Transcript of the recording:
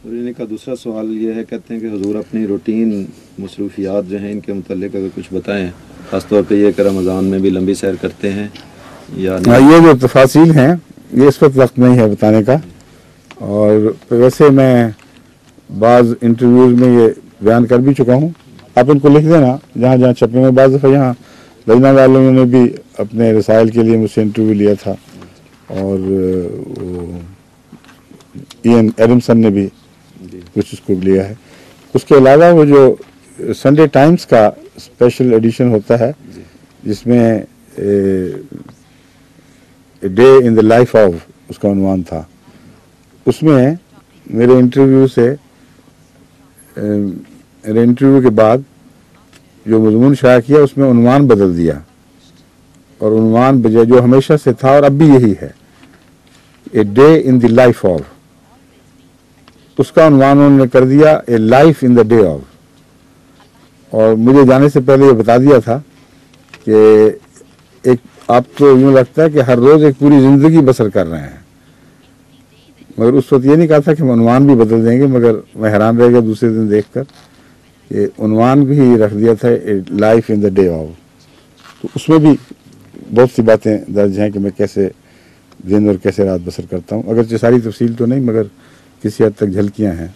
اور انہیں کا دوسرا سوال یہ ہے، کہتے ہیں کہ حضور اپنی روٹین مصروفیات جو ہیں ان کے متعلق اگر کچھ بتائیں، خاص طور پہ یہ کہ رمضان میں بھی لمبی سیر کرتے ہیں یا نہیں؟ یہ جو تفاصیل ہیں یہ اس وقت نہیں ہے بتانے کا، اور ویسے میں بعض انٹرویوز میں یہ بیان کر بھی چکا ہوں. آپ ان کو لکھ دینا جہاں جہاں چھپے میں. بعض دفعہ یہاں لجنہ والوں نے بھی اپنے رسائل کے لیے مجھ سے انٹرویو لیا تھا، اور این ایڈمسن نے بھی کچھ اس کو لیا ہے. اس کے علاوہ وہ جو سنڈے ٹائمز کا اسپیشل ایڈیشن ہوتا ہے جس میں day in the life of اس کا عنوان تھا، اس میں میرے انٹرویو کے بعد جو مضمون شائع کیا اس میں عنوان بدل دیا، اور عنوان بجائے جو ہمیشہ سے تھا اور اب بھی یہی ہے، a day in the life of, اس کا عنوان انہوں نے کر دیا a life in the day of. اور مجھے جانے سے پہلے یہ بتا دیا تھا کہ ایک آپ تو یوں لگتا ہے کہ ہر روز ایک پوری زندگی بسر کر رہے ہیں، مگر اس وقت یہ نہیں کہا تھا کہ ہم عنوان بھی بدل دیں گے. مگر میں حیران رہ گیا دوسرے دن دیکھ کر کہ عنوان بھی رکھ دیا تھا life in the day of. تو اس میں بھی بہت سی باتیں درج ہیں کہ میں کیسے دن اور کیسے رات بسر کرتا ہوں، اگرچہ ساری تفصیل تو نہیں مگر کسی حد تک جھلکیاں ہیں.